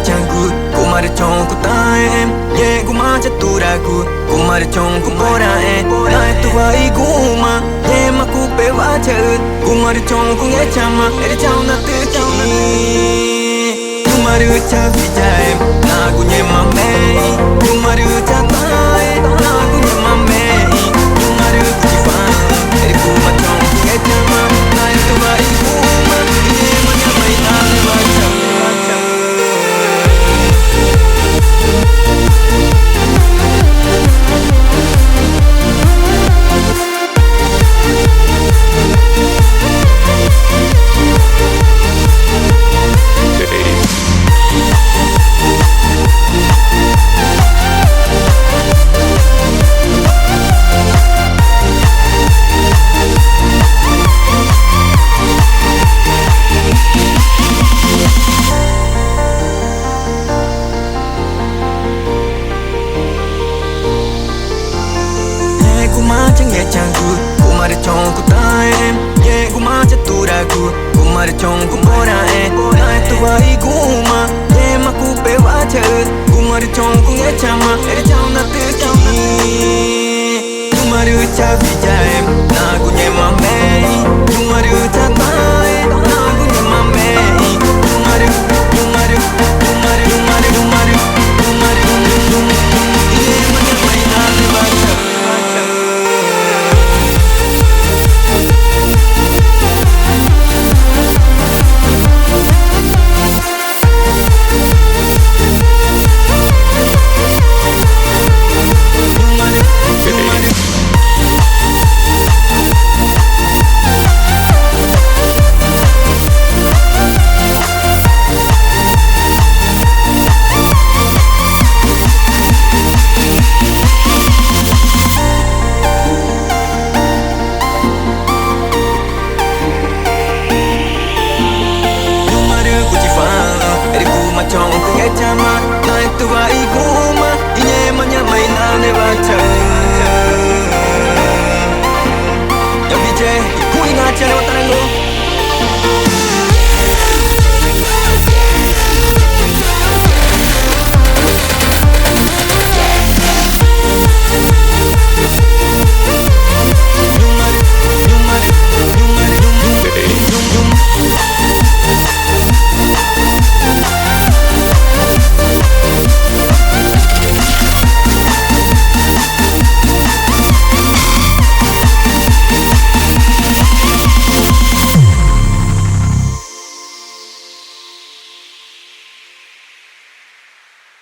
chẳng good cô mà được chồng cô ta em yeah cô mà chắc tu ra good cô mà được chồng cô bora em lại tu ai cô mà yeah mà cô bé quá trời cô mà được chồng cô nghe chama em chồng na tự kỹ cô mà được cha vì cha em na cô nhẹ mà mẹ cô mà được cha ta em na cô nhẹ mà mẹ cô mà được chỉ phá em cô mà chồng cô nghe chama lại tu ai cô mà yeah mà nhà mày ta em quá trời chẳng good cô mà được chồng cô ta em yeah cô mà chắc tu ra good cô mà được chồng cô bora em lại tu ai cô mà yeah mà cô bé quá trời cô mà được chồng cô nghe chama em chồng na tự kỹ cô mà được cha vì cha em na cô nhẹ mà mẹ cô mà được cha ta em na cô nhẹ mà mẹ cô mà được cô mà được cô mà được cô mà được cô mà được cô mà được yeah mà nhẹ mày na em quá trời chồng cô nghe chama lại tu ai cô mà nhẹ mà nhà mày na ne ba trời ya vi che kui na cha ne wa tango